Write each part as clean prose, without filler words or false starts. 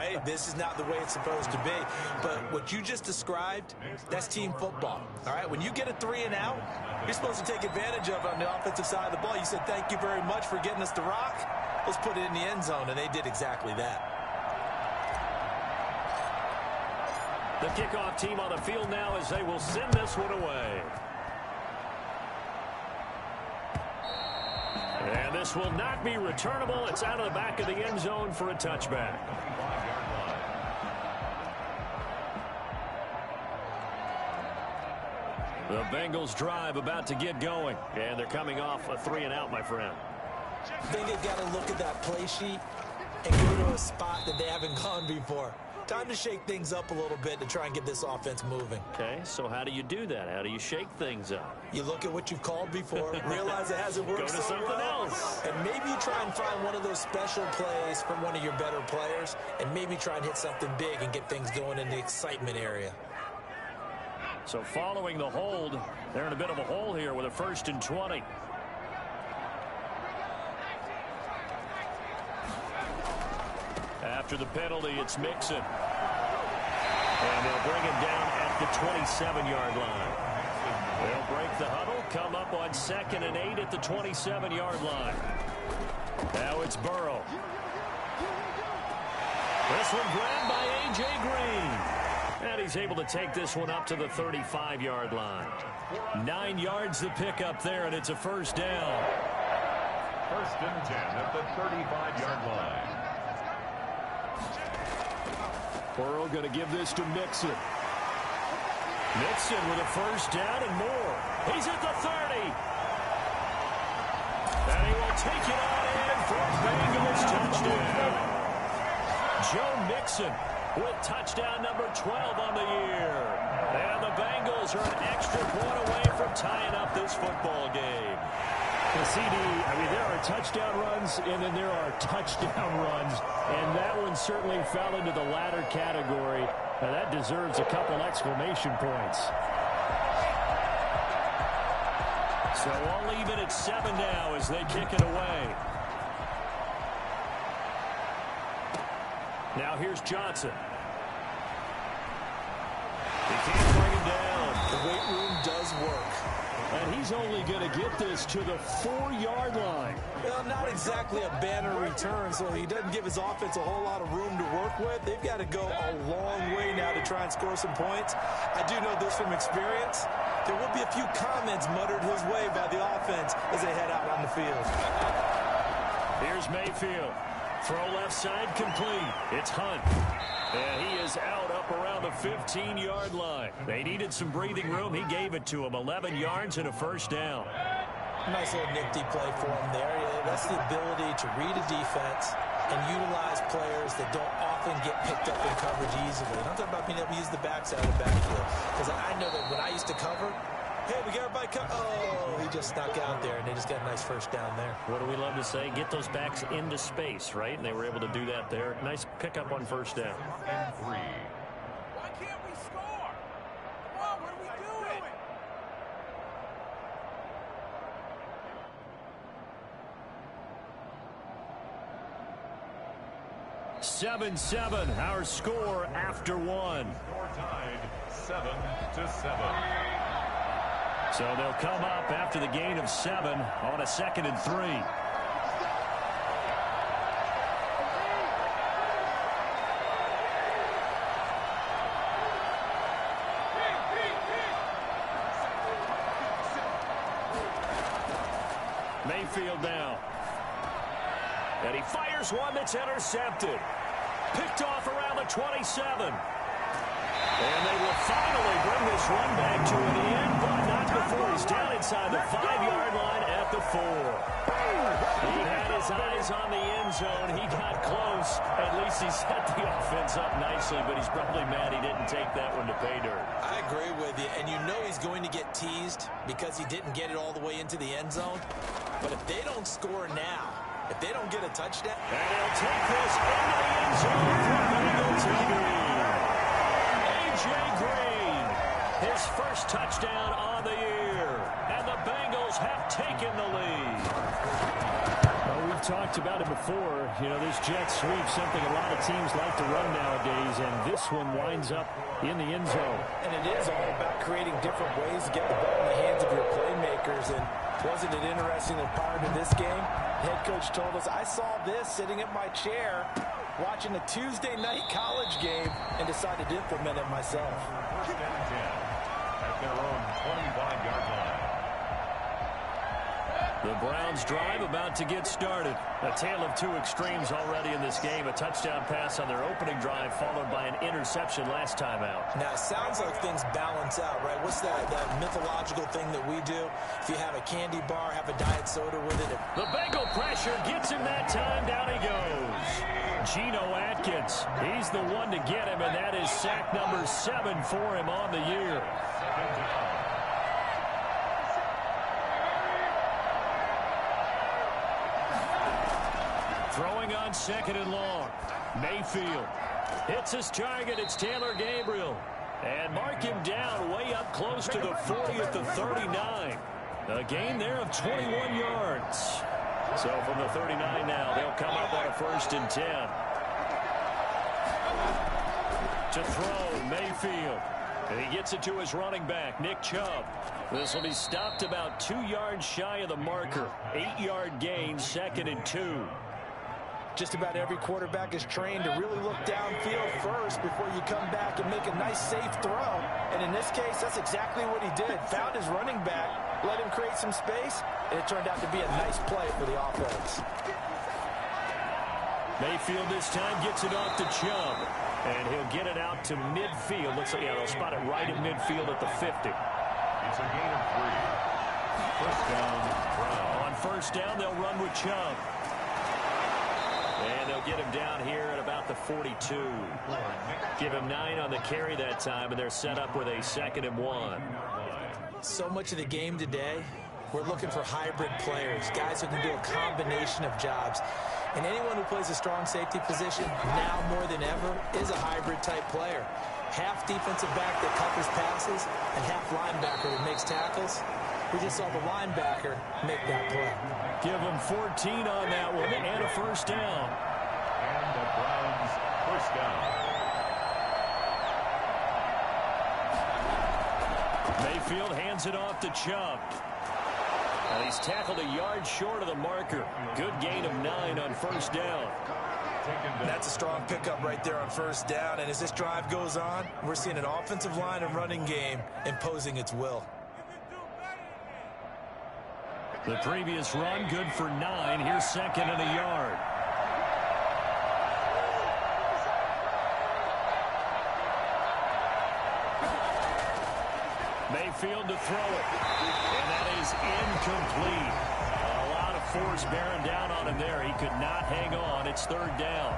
hey, this is not the way it's supposed to be. But what you just described, that's team football. All right, when you get a 3 and out, you're supposed to take advantage of it on the offensive side of the ball. You said, thank you very much for getting us the rock. Let's put it in the end zone, and they did exactly that. The kickoff team on the field now as they will send this one away. And this will not be returnable. It's out of the back of the end zone for a touchback. The Bengals drive about to get going. And they're coming off a 3 and out, my friend. I think they've got to look at that play sheet and go to a spot that they haven't gone before. Time to shake things up a little bit to try and get this offense moving. Okay, so how do you do that? How do you shake things up? You look at what you've called before, realize it hasn't worked Go to something else. And maybe you try and find one of those special plays from one of your better players, and maybe try and hit something big and get things going in the excitement area. So following the hold, they're in a bit of a hole here with a 1st and 20. After the penalty, it's Mixon. And they'll bring him down at the 27-yard line. They'll break the huddle, come up on 2nd and 8 at the 27-yard line. Now it's Burrow. This one grabbed by A.J. Green. And he's able to take this one up to the 35-yard line. 9 yards to pick up there, and it's a 1st down. 1st and 10 at the 35-yard line. Burrow going to give this to Mixon. Mixon with a 1st down and more. He's at the 30. And he will take it on in for a Bengals touchdown. Joe Mixon with touchdown number 12 on the year. And the Bengals are an extra point away from tying up this football game. The CD, there are touchdown runs, and then there are touchdown runs, and that one certainly fell into the latter category. Now that deserves a couple exclamation points. So all even at 7 now as they kick it away. Now here's Johnson. They can't bring him down. The weight room does work. And he's only going to get this to the 4-yard line. Well, not exactly a banner return, so he doesn't give his offense a whole lot of room to work with. They've got to go a long way now to try and score some points. I do know this from experience. There will be a few comments muttered his way by the offense as they head out on the field. Here's Mayfield. Throw left side complete. It's Hunt. And he is out up around the 15-yard line. They needed some breathing room. He gave it to him. 11 yards and a 1st down. Nice little nifty play for him there. That's the ability to read a defense and utilize players that don't often get picked up in coverage easily. And I'm talking about being able to use the backside of the backfield. Because I know that when I used to cover, hey, we got everybody covered. Oh, he just snuck out there, and they just got a nice 1st down there. What do we love to say? Get those backs into space, right? And they were able to do that there. Nice pickup on 1st down. And 3. Why can't we score? Come on, what are we doing? 7-7, our score after 1. Score tied 7-7. So they'll come up after the gain of 7 on a 2nd and 3. Mayfield now. And he fires one that's intercepted. Picked off around the 27. And they will finally bring this run back to an end, but not before he's down inside the 5-yard line at the 4. He had his eyes on the end zone. He got close. At least he set the offense up nicely, but he's probably mad he didn't take that one to pay dirt. I agree with you, and you know he's going to get teased because he didn't get it all the way into the end zone. But if they don't score now, if they don't get a touchdown, and he'll take this into the end zone for Bengal TV. A.J. Green, his 1st touchdown on the year, and the Bengals have taken the lead. Well, we've talked about it before. You know, this jet sweep, something a lot of teams like to run nowadays, and this one winds up in the end zone. And it is all about creating different ways to get the ball in the hands of your playmakers. And wasn't it interesting that prior to this game, head coach told us, I saw this sitting at my chair watching a Tuesday night college game and decided to implement it myself. First and 10 at their own 25-yard line. The Browns drive about to get started. A tale of two extremes already in this game. A touchdown pass on their opening drive followed by an interception last time out. Now, it sounds like things balance out, right? What's that mythological thing that we do? If you have a candy bar, have a diet soda with it. The Bengal pressure gets him that time. Down he goes. Geno Atkins. He's the one to get him, and that is sack number 7 for him on the year. Throwing on 2nd and long. Mayfield hits his target. It's Taylor Gabriel. And mark him down way up close to the 40 at the 39. A gain there of 21 yards. So from the 39 now, they'll come up on a 1st and 10. To throw, Mayfield. And he gets it to his running back, Nick Chubb. This will be stopped about 2 yards shy of the marker. 8-yard gain, 2nd and 2. Just about every quarterback is trained to really look downfield first before you come back and make a nice, safe throw. And in this case, that's exactly what he did. Found his running back, let him create some space, and it turned out to be a nice play for the offense. Mayfield this time gets it off to Chubb. And he'll get it out to midfield. Looks like, yeah, they'll spot it right at midfield at the 50. It's a gain of 3. First down, Brown. On 1st down, they'll run with Chubb. And they'll get him down here at about the 42. Give him 9 on the carry that time, and they're set up with a 2nd and 1. So much of the game today, we're looking for hybrid players, guys who can do a combination of jobs. And anyone who plays a strong safety position, now more than ever, is a hybrid-type player. Half defensive back that covers passes, and half linebacker that makes tackles. We just saw the linebacker make that play. Give him 14 on that one and a 1st down. And the Browns' 1st down. Mayfield hands it off to Chubb. And he's tackled a yard short of the marker. Good gain of 9 on 1st down. That's a strong pickup right there on 1st down. And as this drive goes on, we're seeing an offensive line and running game imposing its will. The previous run, good for 9. Here's 2nd and a yard. Mayfield to throw it. And that is incomplete. A lot of force bearing down on him there. He could not hang on. It's 3rd down.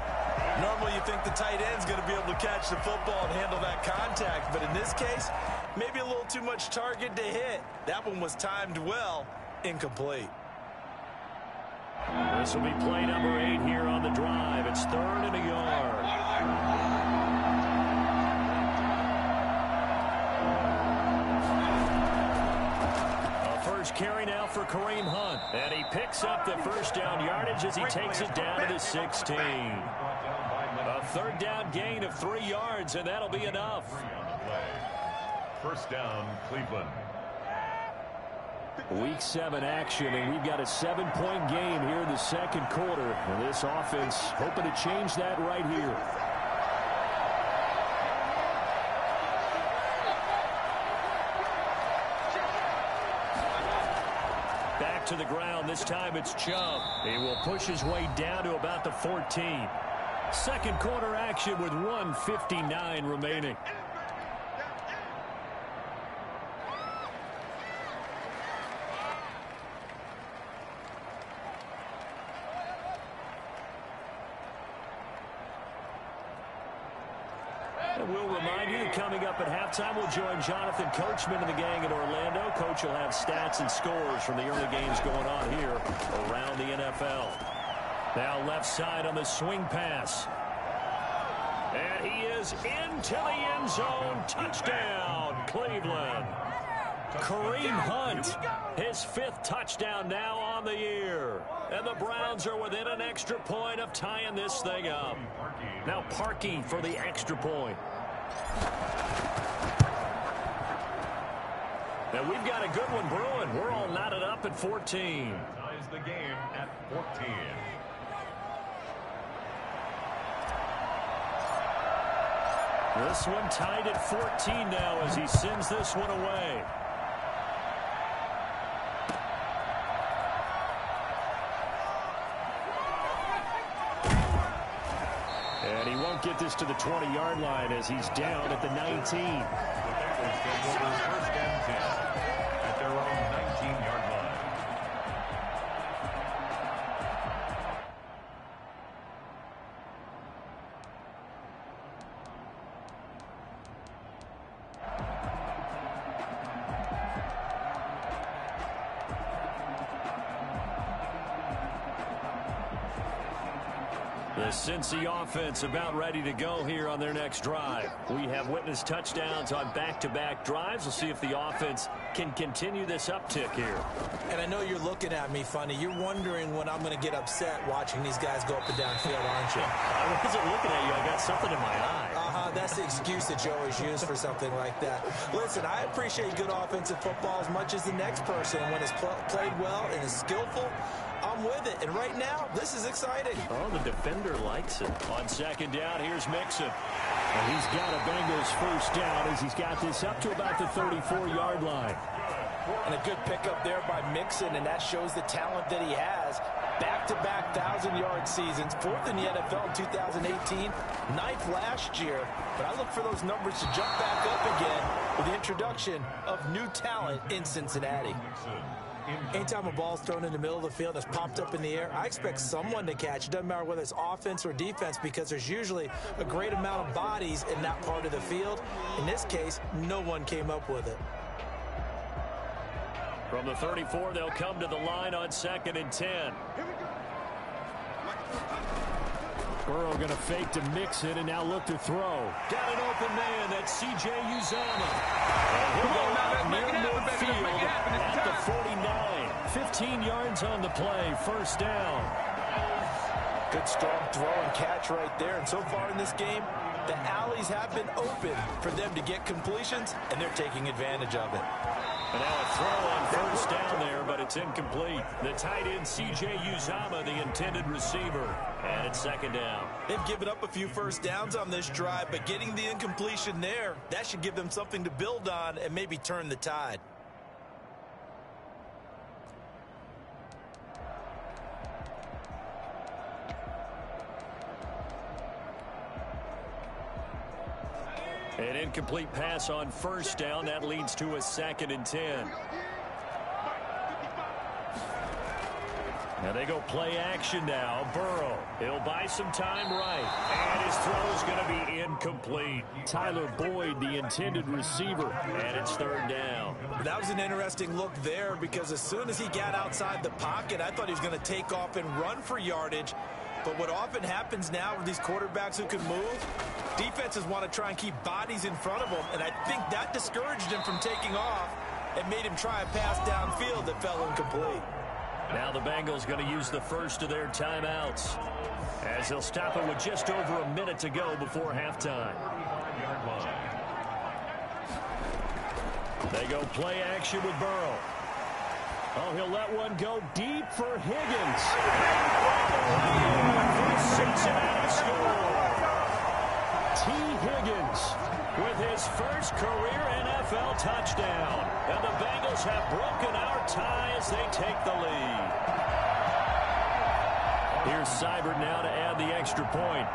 Normally you think the tight end's going to be able to catch the football and handle that contact. But in this case, maybe a little too much target to hit. That one was timed well. Incomplete. This will be play number 8 here on the drive. It's 3rd and a yard. A first carry now for Kareem Hunt. And he picks up the 1st down yardage as he takes it down to the 16. A 3rd down gain of 3 yards, and that'll be enough. 1st down, Cleveland. Week 7 action, and we've got a 7-point game here in the 2nd quarter. And this offense hoping to change that right here. Back to the ground. This time it's Chubb. He will push his way down to about the 14. 2nd quarter action with 1:59 remaining. And we'll remind you that coming up at halftime, we'll join Jonathan Coachman and the gang in Orlando. Coach will have stats and scores from the early games going on here around the NFL. Now left side on the swing pass. And he is into the end zone. Touchdown, Cleveland. Kareem Hunt, his 5th touchdown now on the year. And the Browns are within an extra point of tying this thing up. Now Parkey for the extra point. Now we've got a good one brewing. We're all knotted up at 14. Ties the game at 14. This one tied at 14 now as he sends this one away. And he won't get this to the 20-yard line as he's down at the 19. The Bengals take over 1st and 10 at their own 19-yard line. The Cincy offense about ready to go here on their next drive. We have witnessed touchdowns on back-to-back drives. We'll see if the offense can continue this uptick here. And I know you're looking at me funny. You're wondering when I'm going to get upset watching these guys go up and down field, aren't you? I wasn't looking at you. I got something in my eye. That's the excuse that you always use for something like that. Listen, I appreciate good offensive football as much as the next person. When it's played well and is skillful, I'm with it. And right now, this is exciting. Oh, the defender likes it. On 2nd down, here's Mixon. And he's got a Bengals 1st down as he's got this up to about the 34-yard line. And a good pickup there by Mixon, and that shows the talent that he has. Back-to-back 1,000-yard seasons, 4th in the NFL in 2018, 9th last year. But I look for those numbers to jump back up again with the introduction of new talent in Cincinnati. Anytime a ball's thrown in the middle of the field that's popped up in the air, I expect someone to catch. It doesn't matter whether it's offense or defense because there's usually a great amount of bodies in that part of the field. In this case, no one came up with it. From the 34, they'll come to the line on 2nd and 10. Burrow going to fake to Mixon and now look to throw. Got an open man. That's C.J. Uzomah. And he'll go out near midfield at the 49. 15 yards on the play. 1st down. Good strong throw and catch right there. And so far in this game, the alleys have been open for them to get completions, and they're taking advantage of it. And now a throw on 1st down there, but it's incomplete. The tight end, C.J. Uzomah, the intended receiver. And it's 2nd down. They've given up a few 1st downs on this drive, but getting the incompletion there, that should give them something to build on and maybe turn the tide. An incomplete pass on 1st down. That leads to a 2nd and 10. Now they go play action now. Burrow, he'll buy some time right. And his throw is going to be incomplete. Tyler Boyd, the intended receiver. And it's 3rd down. That was an interesting look there because as soon as he got outside the pocket, I thought he was going to take off and run for yardage. But what often happens now with these quarterbacks who can move, defenses want to try and keep bodies in front of them, and I think that discouraged him from taking off and made him try a pass downfield that fell incomplete. Now the Bengals going to use the first of their timeouts as they'll stop it with just over a minute to go before halftime. They go play action with Burrow. Oh, he'll let one go deep for Higgins. Cincinnati score. T. Higgins with his first career NFL touchdown. And the Bengals have broken our tie as they take the lead. Here's Seibert now to add the extra point.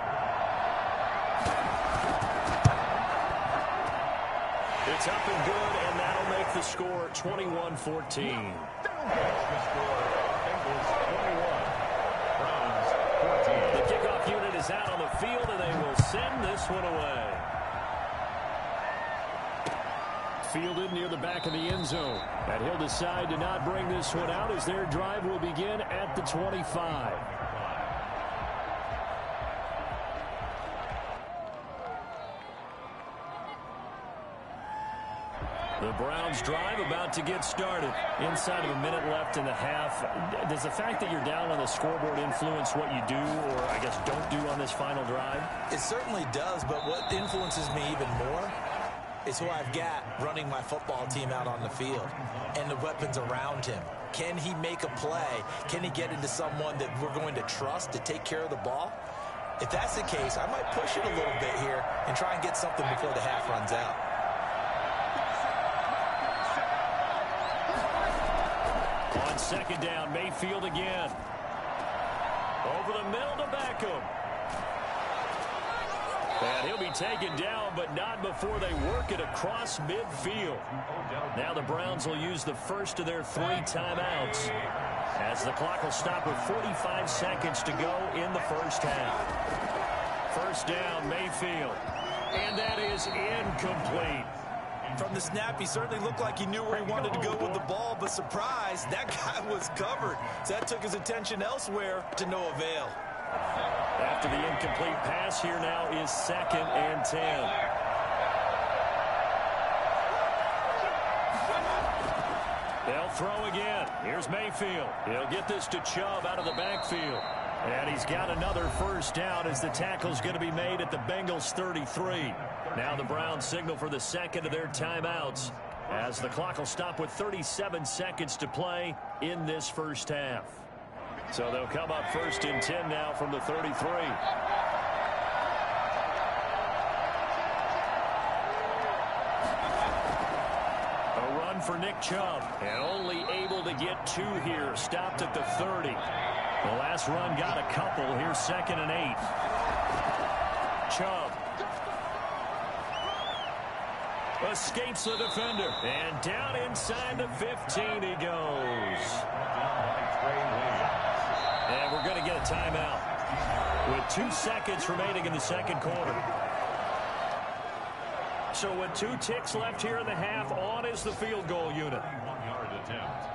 It's up and good, and that'll make the score 21-14. The kickoff unit is out on the field, and they will send this one away. Fielded near the back of the end zone. And he'll decide to not bring this one out as their drive will begin at the 25. The Browns drive about to get started. Inside of a minute left in the half. Does the fact that you're down on the scoreboard influence what you do, or I guess don't do on this final drive? It certainly does, but what influences me even more is who I've got running my football team out on the field and the weapons around him. Can he make a play? Can he get into someone that we're going to trust to take care of the ball? If that's the case, I might push it a little bit here and try and get something before the half runs out. On second down, Mayfield again. Over the middle to Beckham. And he'll be taken down, but not before they work it across midfield. Now the Browns will use the first of their 3 timeouts, as the clock will stop with 45 seconds to go in the first half. First down, Mayfield. And that is incomplete. From the snap, he certainly looked like he knew where he wanted to go with the ball, but surprise, that guy was covered. So that took his attention elsewhere to no avail. After the incomplete pass, here now is 2nd and 10. They'll throw again. Here's Mayfield. He'll get this to Chubb out of the backfield. And he's got another first down as the tackle's going to be made at the Bengals 33. Now the Browns signal for the second of their timeouts, as the clock will stop with 37 seconds to play in this first half. So they'll come up 1st and 10 now from the 33. A run for Nick Chubb, and only able to get 2 here. Stopped at the 30. The last run got a couple. Here's 2nd and 8. Chubb escapes the defender, and down inside the 15 he goes. And we're going to get a timeout with 2 seconds remaining in the second quarter. So with 2 ticks left here in the half, on is the field goal unit. 1-yard attempt.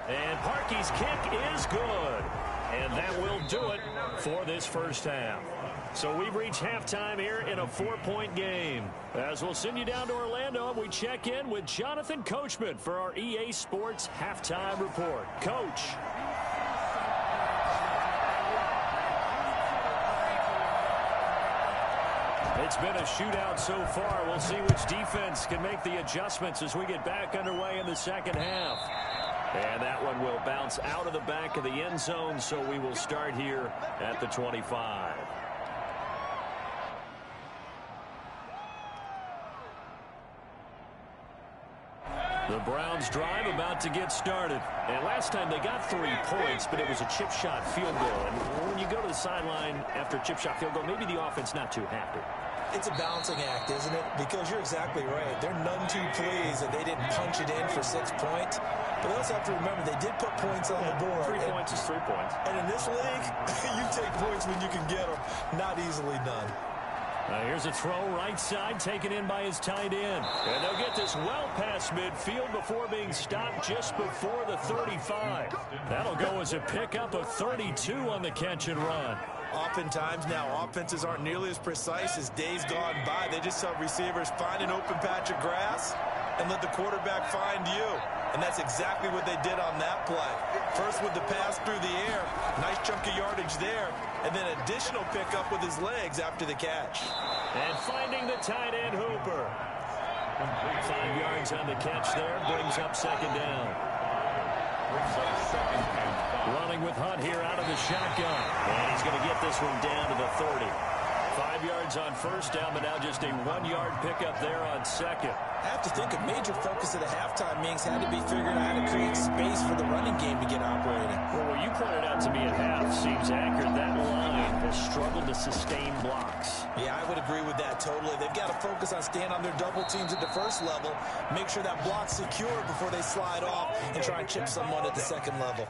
And Parkey's kick is good. And that will do it for this first half. So we've reached halftime here in a 4-point game. As we'll send you down to Orlando, we check in with Jonathan Coachman for our EA Sports Halftime Report. Coach. It's been a shootout so far. We'll see which defense can make the adjustments as we get back underway in the second half. And that one will bounce out of the back of the end zone, so we will start here at the 25. The Browns drive about to get started. And last time they got 3 points, but it was a chip shot field goal. And when you go to the sideline after a chip shot field goal, maybe the offense not too happy. It's a balancing act, isn't it? Because you're exactly right. They're none too pleased that they didn't punch it in for 6 points. But they also have to remember they did put points on the board. 3 points is 3 points. And in this league, you take points when you can get them. Not easily done. Here's a throw right side taken in by his tight end. And they'll get this well past midfield before being stopped just before the 35. That'll go as a pickup of 32 on the catch and run. Oftentimes now, offenses aren't nearly as precise as days gone by. They just tell receivers, find an open patch of grass and let the quarterback find you. And that's exactly what they did on that play. First with the pass through the air, nice chunk of yardage there, and then additional pickup with his legs after the catch. And finding the tight end Hooper. 5 yards on the catch there, brings up second down. Running with Hunt here out of the shotgun. And he's going to get this one down to the 30. 5 yards on first down, but now just a 1-yard pickup there on second. I have to think a major focus at a halftime means had to be figuring out how to create space for the running game to get operating. Well, what you pointed out to me at half seems accurate. That line has struggled to sustain blocks. Yeah, I would agree with that totally. They've got to focus on staying on their double teams at the first level, make sure that block's secure before they slide off and try and chip someone at the second level.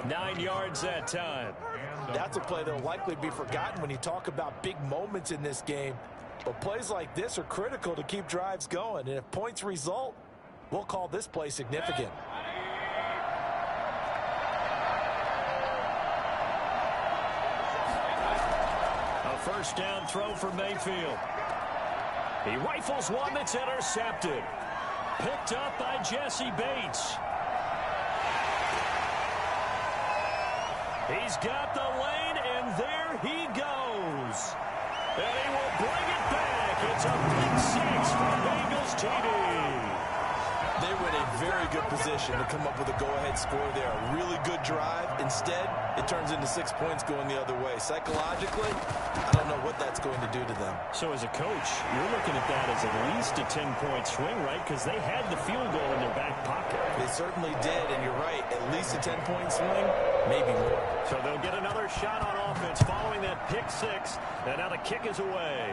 9 yards that time. That's a play that'll likely be forgotten when you talk about big moments in this game. But plays like this are critical to keep drives going. And if points result, we'll call this play significant. First down throw for Mayfield. He rifles one that's intercepted. Picked up by Jesse Bates. He's got the lane, and there he goes. And he will bring it back. It's a pick six for Bengals TD. They were in a very good position to come up with a go-ahead score there. A really good drive. Instead, it turns into 6 points going the other way. Psychologically, I don't know what that's going to do to them. So as a coach, you're looking at that as at least a 10-point swing, right? Because they had the field goal in their back pocket. They certainly did, and you're right. At least a 10-point swing, maybe more. So they'll get another shot on offense following that pick six. And now the kick is away.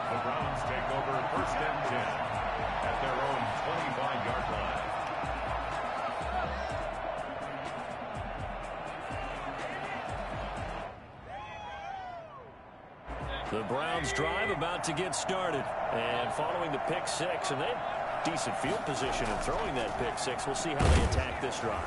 The Browns take over first and 10 at their own 25-yard line. The Browns drive about to get started. And following the pick six, and they have decent field position in throwing that pick six. We'll see how they attack this drive.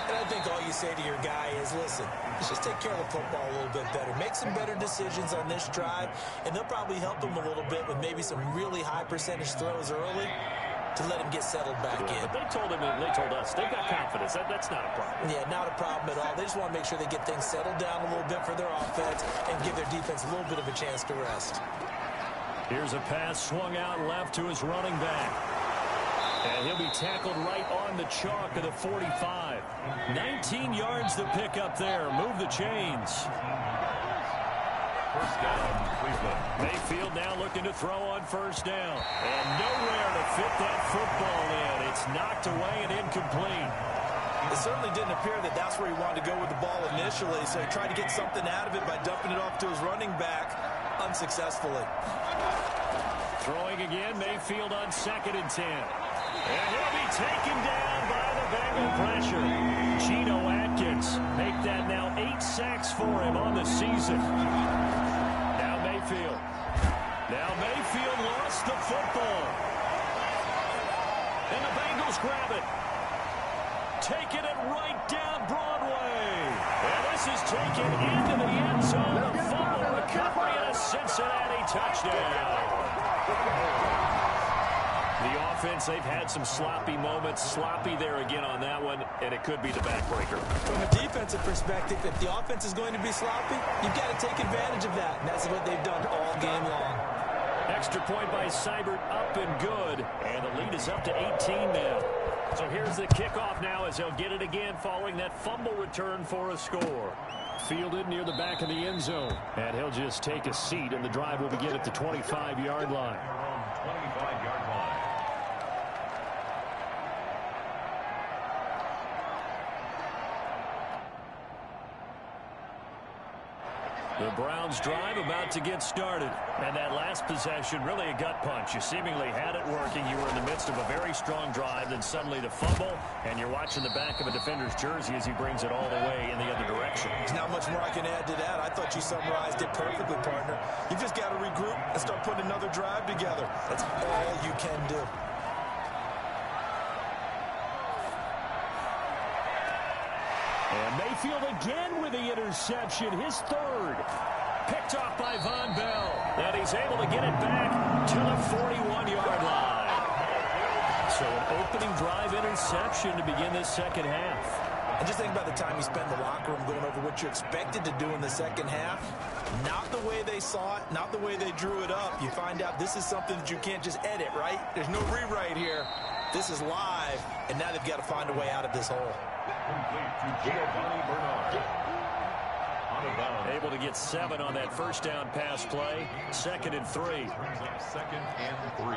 And I think all you say to your guy is, listen, let's just take care of the football a little bit better. Make some better decisions on this drive, and they'll probably help him a little bit with maybe some really high percentage throws early to let him get settled back in. But they told us, they've got confidence. That's not a problem. Yeah, not a problem at all. They just want to make sure they get things settled down a little bit for their offense and give their defense a little bit of a chance to rest. Here's a pass swung out left to his running back. And he'll be tackled right on the chalk of the 45. 19 yards to pick up there. Move the chains. First down, Cleveland. Mayfield now looking to throw on first down. And nowhere to fit that football in. It's knocked away and incomplete. It certainly didn't appear that that's where he wanted to go with the ball initially, so he tried to get something out of it by dumping it off to his running back unsuccessfully. Throwing again, Mayfield on 2nd and 10. And he'll be taken down by the Bengal pressure. Geno Atkins make that now 8 sacks for him on the season. Now Mayfield lost the football. And the Bengals grab it. Taking it right down Broadway. And this is taken into the end zone. A fumble recovery and a Cincinnati touchdown. The offense, they've had some sloppy moments. Sloppy there again on that one, and it could be the backbreaker. From a defensive perspective, if the offense is going to be sloppy, you've got to take advantage of that. And that's what they've done all game long. Extra point by Seibert, up and good. And the lead is up to 18 now. So here's the kickoff now as they'll get it again following that fumble return for a score. Fielded near the back of the end zone. And he'll just take a seat, and the drive will begin at the 25-yard line. 25-yard line. The Browns drive about to get started. And that last possession, really a gut punch. You seemingly had it working. You were in the midst of a very strong drive. Then suddenly the fumble. And you're watching the back of a defender's jersey as he brings it all the way in the other direction. There's not much more I can add to that. I thought you summarized it perfectly, partner. You just got to regroup and start putting another drive together. That's all you can do. And Mayfield again with the interception, his third. Picked off by Von Bell. And he's able to get it back to the 41-yard line. So an opening drive interception to begin this second half. And just think about the time you spend in the locker room going over what you're expected to do in the second half. Not the way they saw it, not the way they drew it up. You find out this is something that you can't just edit, right? There's no rewrite here. This is live, and now they've got to find a way out of this hole. Complete to Giovanni Bernard. Out of bounds. Able to get 7 on that first down pass play. 2nd and 3. Brings up 2nd and 3.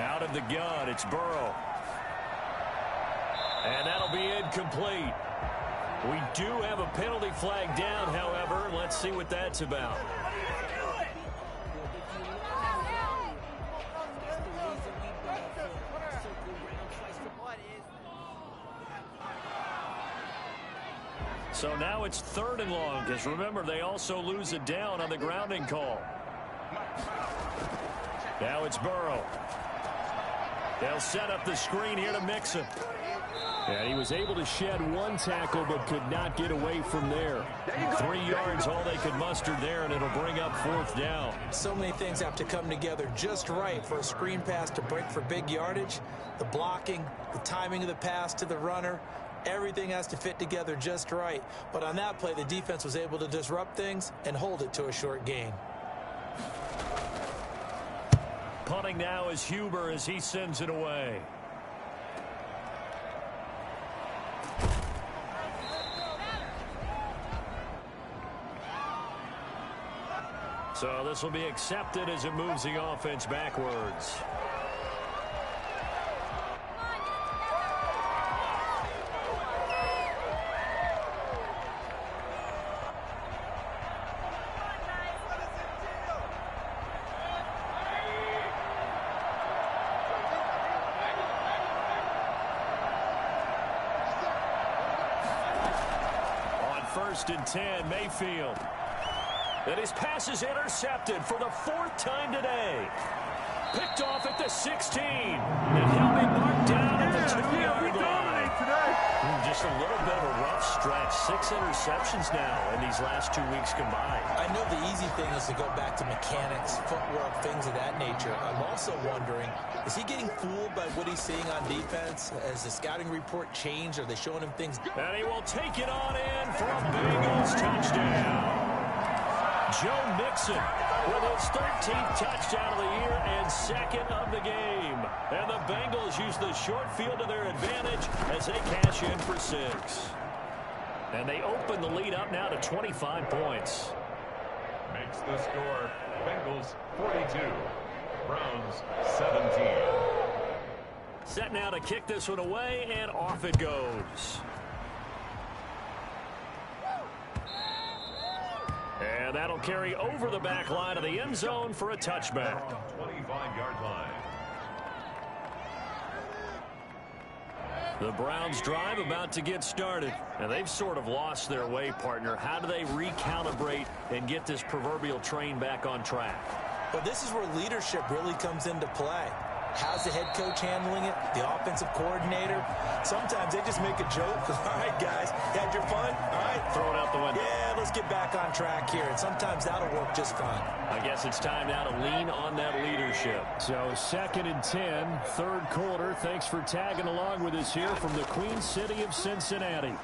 Out of the gun, it's Burrow. And that'll be incomplete. We do have a penalty flag down, however. Let's see what that's about. So now it's 3rd and long, because remember, they also lose it down on the grounding call. Now it's Burrow. They'll set up the screen here to Mixon. And he was able to shed one tackle but could not get away from there. 3 yards, all they could muster there, and it'll bring up 4th down. So many things have to come together just right for a screen pass to break for big yardage. The blocking, the timing of the pass to the runner, everything has to fit together just right. But on that play, the defense was able to disrupt things and hold it to a short gain. Punting now is Huber as he sends it away. So this will be accepted as it moves the offense backwards. On 1st and 10, Mayfield. And his pass is intercepted for the 4th time today. Picked off at the 16. And he'll be marked down at the 2-yard line. Just a little bit of a rough stretch. 6 interceptions now in these last 2 weeks combined. I know the easy thing is to go back to mechanics, footwork, things of that nature. I'm also wondering, is he getting fooled by what he's seeing on defense? Has the scouting report changed? Are they showing him things? And he will take it on in for a Bengals touchdown. Joe Mixon with his 13th touchdown of the year and 2nd of the game. And the Bengals use the short field to their advantage as they cash in for 6. And they open the lead up now to 25 points. Makes the score Bengals 42, Browns 17. Set now to kick this one away, and off it goes. And that'll carry over the back line of the end zone for a touchback. 25-yard line. The Browns drive about to get started. And they've sort of lost their way, partner. How do they recalibrate and get this proverbial train back on track? Well, this is where leadership really comes into play. How's the head coach handling it? The offensive coordinator? Sometimes they just make a joke. All right, guys, you had your fun? All right. Throw it out the window. Yeah, let's get back on track here. And sometimes that'll work just fine. I guess it's time now to lean on that leadership. So 2nd and 10, 3rd quarter. Thanks for tagging along with us here from the Queen City of Cincinnati.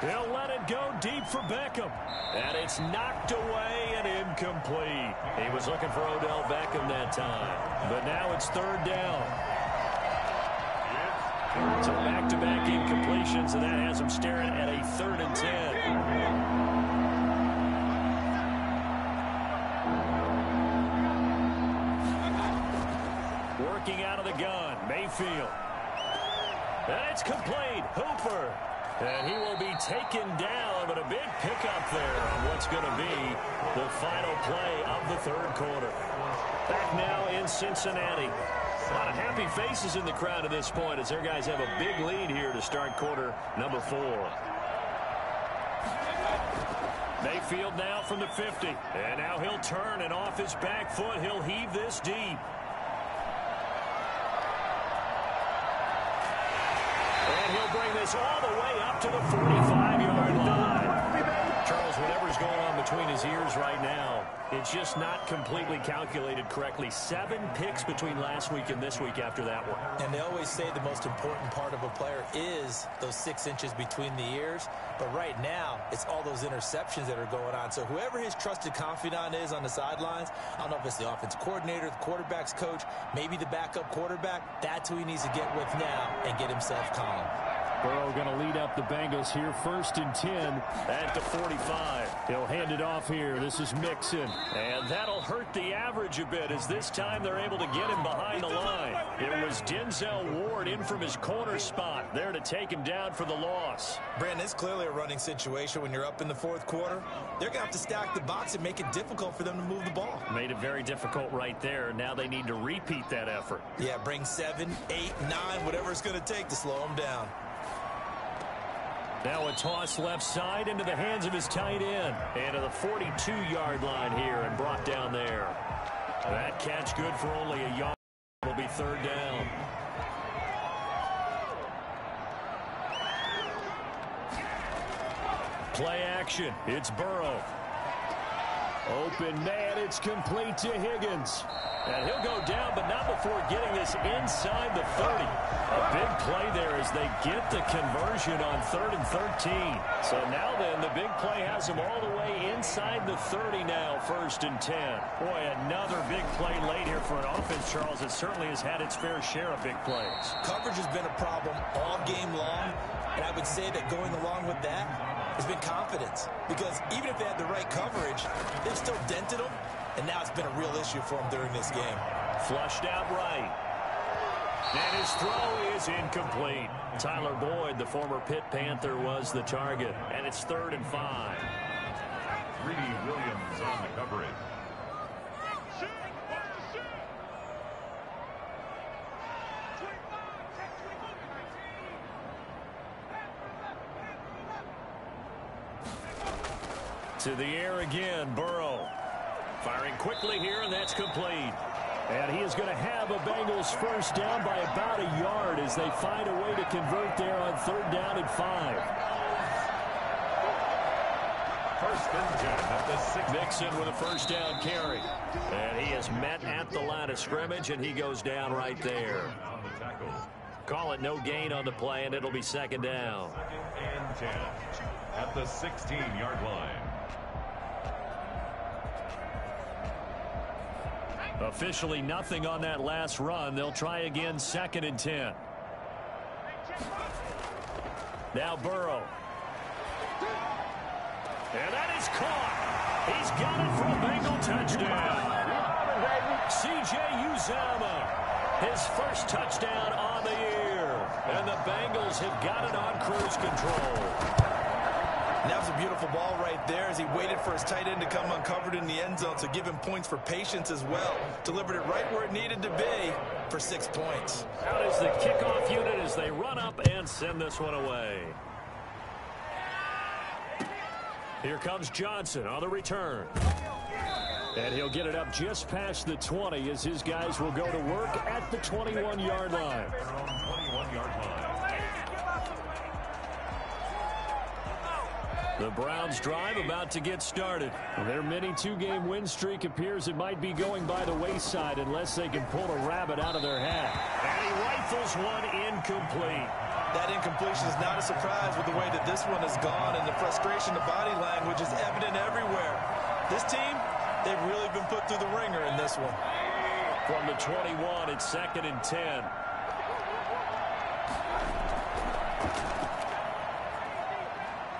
He'll let it go deep for Beckham. And it's knocked away and incomplete. He was looking for Odell Beckham that time. But now it's 3rd down. So back-to-back incompletions, and that has him staring at a 3rd and 10. Working out of the gun, Mayfield. And it's complete. Hooper. And he will be taken down, but a big pickup there on what's going to be the final play of the 3rd quarter. Back now in Cincinnati. A lot of happy faces in the crowd at this point as their guys have a big lead here to start quarter number 4. Mayfield now from the 50. And now he'll turn, and off his back foot, he'll heave this deep. And he'll bring this all the way up to the 45-yard line. Charles, whatever's going on between his ears right now, it's just not completely calculated correctly. 7 picks between last week and this week after that one. And they always say the most important part of a player is those 6 inches between the ears. But right now, it's all those interceptions that are going on. So whoever his trusted confidant is on the sidelines, I don't know if it's the offensive coordinator, the quarterback's coach, maybe the backup quarterback, that's who he needs to get with now and get himself calm. Burrow going to lead up the Bengals here, 1st and 10 at the 45. He'll hand it off here. This is Mixon. And that'll hurt the average a bit as this time they're able to get him behind the line. It was Denzel Ward in from his corner spot there to take him down for the loss. Brandon, it's clearly a running situation when you're up in the 4th quarter. They're going to have to stack the box and make it difficult for them to move the ball. Made it very difficult right there. Now they need to repeat that effort. Yeah, bring 7, 8, 9, whatever it's going to take to slow them down. Now a toss left side into the hands of his tight end. And to the 42-yard line here and brought down there. That catch good for only a yard. It'll be 3rd down. Play action. It's Burrow. Open man. It's complete to Higgins. And he'll go down, but not before getting this inside the 30. A big play there as they get the conversion on 3rd and 13. So now then, the big play has them all the way inside the 30 now, 1st and 10. Boy, another big play late here for an offense, Charles, that certainly has had its fair share of big plays. Coverage has been a problem all game long, and I would say that going along with that has been confidence. Because even if they had the right coverage, they've still dented them, and now it's been a real issue for them during this game. Flushed out right. And his throw is incomplete. Tyler Boyd, the former Pitt Panther, was the target. And it's 3rd and 5. Greedy Williams on the coverage. To the air again, Burrow. Firing quickly here, and that's complete. And he is going to have a Bengals first down by about a yard as they find a way to convert there on 3rd down and 5. 1st and 10 at the 6. Mixon with a first down carry. And he is met at the line of scrimmage, and he goes down right there. On the tackle. Call it no gain on the play, and it'll be 2nd down. 2nd and 10 at the 16-yard line. Officially nothing on that last run. They'll try again, 2nd and 10. Now Burrow. And that is caught. He's got it for a Bengal touchdown. C.J. Uzomah, his first touchdown on the year. And the Bengals have got it on cruise control. And that was a beautiful ball right there as he waited for his tight end to come uncovered in the end zone, so give him points for patience as well. Delivered it right where it needed to be for 6 points. Out is the kickoff unit as they run up and send this one away. Here comes Johnson on the return. And he'll get it up just past the 20 as his guys will go to work at the 21-yard line. 21-yard line. The Browns drive about to get started. Their mini two-game win streak appears it might be going by the wayside unless they can pull a rabbit out of their hat. And he rifles one incomplete. That incompletion is not a surprise with the way that this one has gone, and the frustration, the body language is evident everywhere. This team, they've really been put through the ringer in this one. From the 21, it's 2nd and 10.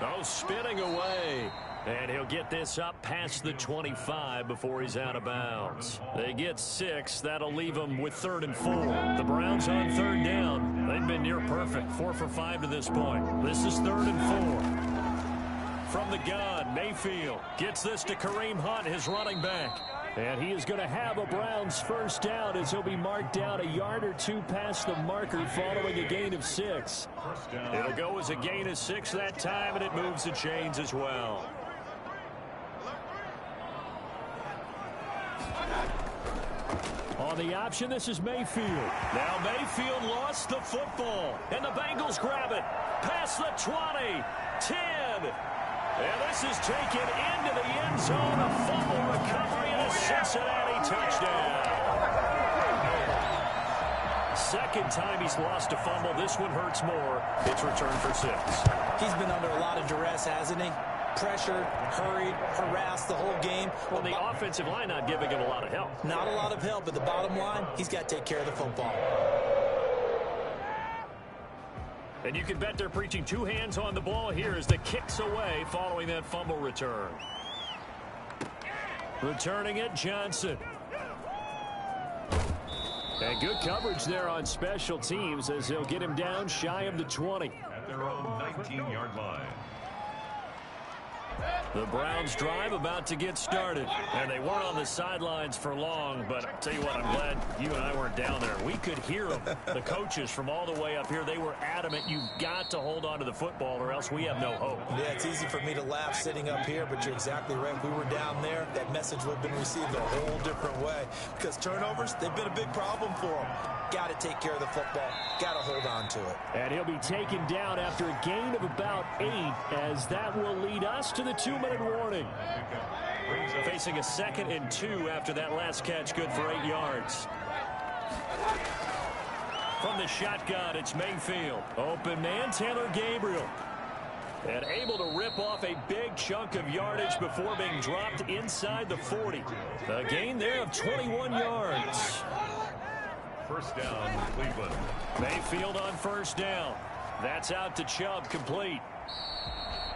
Oh, spinning away. And he'll get this up past the 25 before he's out of bounds. They get 6. That'll leave them with 3rd and 4. The Browns on 3rd down. They've been near perfect. 4 for 5 to this point. This is 3rd and 4. From the gun, Mayfield gets this to Kareem Hunt, his running back. And he is going to have a Browns first down as he'll be marked down a yard or 2 past the marker following a gain of 6. It'll go as a gain of 6 that time, and it moves the chains as well. On the option, this is Mayfield. Now Mayfield lost the football, and the Bengals grab it. Past the 20, 10. And this is taken into the end zone. A fumble recovery and a Cincinnati touchdown. Second time he's lost a fumble. This one hurts more. It's returned for 6. He's been under a lot of duress, hasn't he? Pressured, hurried, harassed the whole game. Well, the offensive line not giving him a lot of help. Not a lot of help, but the bottom line, he's got to take care of the football. And you can bet they're preaching 2 hands on the ball here as the kick's away following that fumble return. Returning it, Johnson. And good coverage there on special teams as they'll get him down shy of the 20. At their own 19-yard line. The Browns drive about to get started. And they weren't on the sidelines for long, but I'll tell you what, I'm glad you and I weren't down there. We could hear them. The coaches from all the way up here, they were adamant, you've got to hold on to the football or else we have no hope. Yeah, it's easy for me to laugh sitting up here, but you're exactly right. If we were down there, that message would have been received a whole different way. Because turnovers, they've been a big problem for them. Got to take care of the football. Got to hold on to it. And he'll be taken down after a gain of about 8, as that will lead us to the 2-minute warning. Facing a 2nd and 2 after that last catch, good for 8 yards. From the shotgun, it's Mayfield. Open man, Taylor Gabriel. And able to rip off a big chunk of yardage before being dropped inside the 40. A gain there of 21 yards. First down, Cleveland. Mayfield on first down. That's out to Chubb, complete.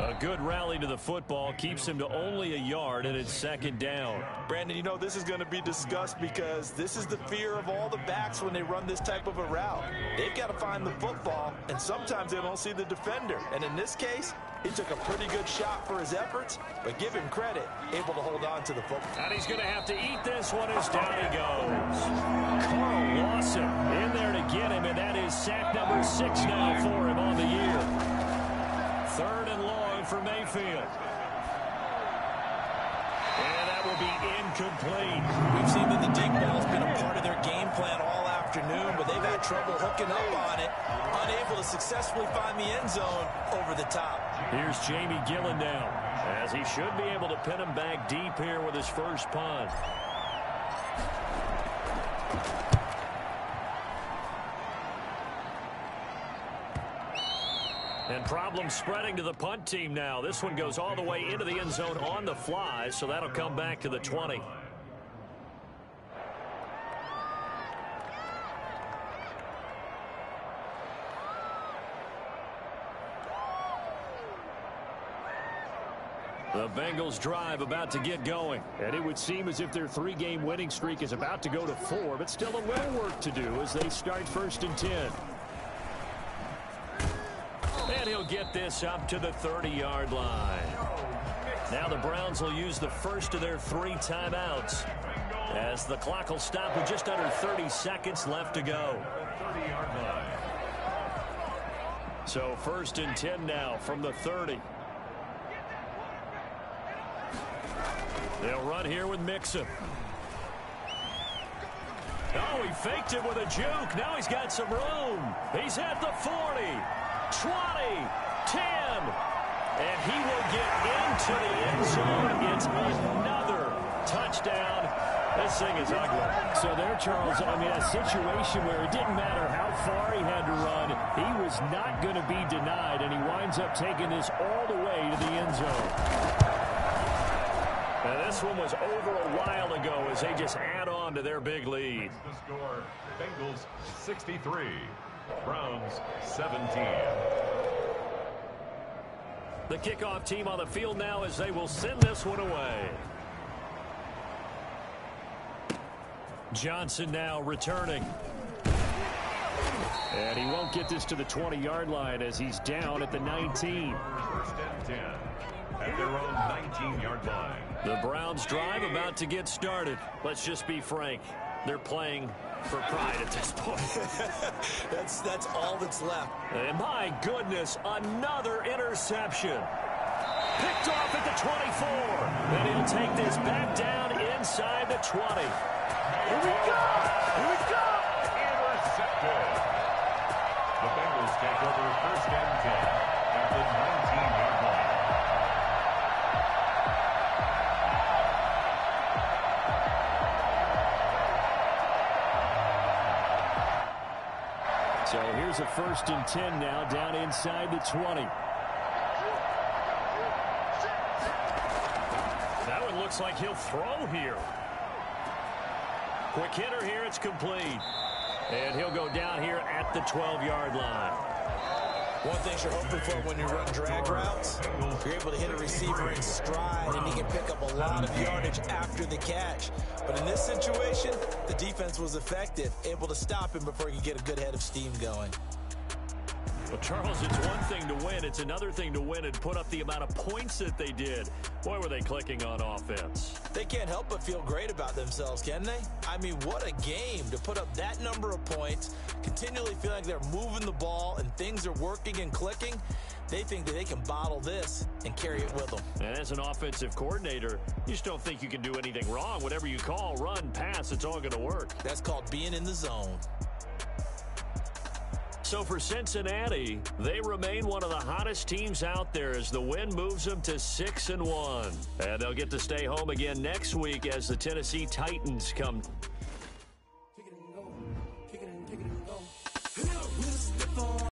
A good rally to the football keeps him to only a yard, and it's 2nd down. Brandon, you know, this is going to be discussed because this is the fear of all the backs when they run this type of a route. They've got to find the football, and sometimes they don't see the defender. And in this case, he took a pretty good shot for his efforts, but give him credit, able to hold on to the football. And he's going to have to eat this one as down he goes. Carl Lawson in there to get him, and that is sack number 6 now for him on the year. 3rd and long for Mayfield. And that will be incomplete. We've seen that the deep ball's been a part of their game plan all afternoon, but they've had trouble hooking up on it, unable to successfully find the end zone over the top. Here's Jamie Gillen now, as he should be able to pin him back deep here with his first punt. And problems spreading to the punt team now. This one goes all the way into the end zone on the fly, so that'll come back to the 20. The Bengals drive about to get going. And it would seem as if their 3-game winning streak is about to go to 4, but still a little work to do as they start 1st and 10. And he'll get this up to the 30-yard line. Now the Browns will use the first of their 3 timeouts, as the clock will stop with just under 30 seconds left to go. So 1st and 10 now from the 30. They'll run here with Mixon. Oh, he faked it with a juke. Now he's got some room. He's at the 40, 20, 10. And he will get into the end zone. It's another touchdown. This thing is ugly. So there, Charles, I mean, a situation where it didn't matter how far he had to run. He was not going to be denied, and he winds up taking this all the way to the end zone. And this one was over a while ago as they just add on to their big lead. The score, Bengals 63, Browns 17. The kickoff team on the field now as they will send this one away. Johnson now returning. And he won't get this to the 20-yard line as he's down at the 19. 1st and 10 at their own 19-yard line. The Browns drive about to get started. Let's just be frank. They're playing for pride at this point. That's all that's left. And my goodness, another interception. Picked off at the 24. And he'll take this back down inside the 20. Here we go! Here we go! Intercepted. The Bengals take over 1st and 10 at the 19-yard line. So here's a 1st and 10 now down inside the 20. That one looks like he'll throw here. Quick hitter here, it's complete. And he'll go down here at the 12-yard line. One thing you're hoping for when you run drag routes, you're able to hit a receiver in stride, and he can pick up a lot of yardage after the catch. But in this situation, the defense was effective, able to stop him before he could get a good head of steam going. Well, Charles, it's one thing to win. It's another thing to win and put up the amount of points that they did. Boy, were they clicking on offense. They can't help but feel great about themselves, can they? I mean, what a game to put up that number of points, continually feeling like they're moving the ball and things are working and clicking. They think that they can bottle this and carry it with them. And as an offensive coordinator, you just don't think you can do anything wrong. Whatever you call, run, pass, it's all going to work. That's called being in the zone. So for Cincinnati, they remain one of the hottest teams out there as the win moves them to 6-1. And they'll get to stay home again next week as the Tennessee Titans come.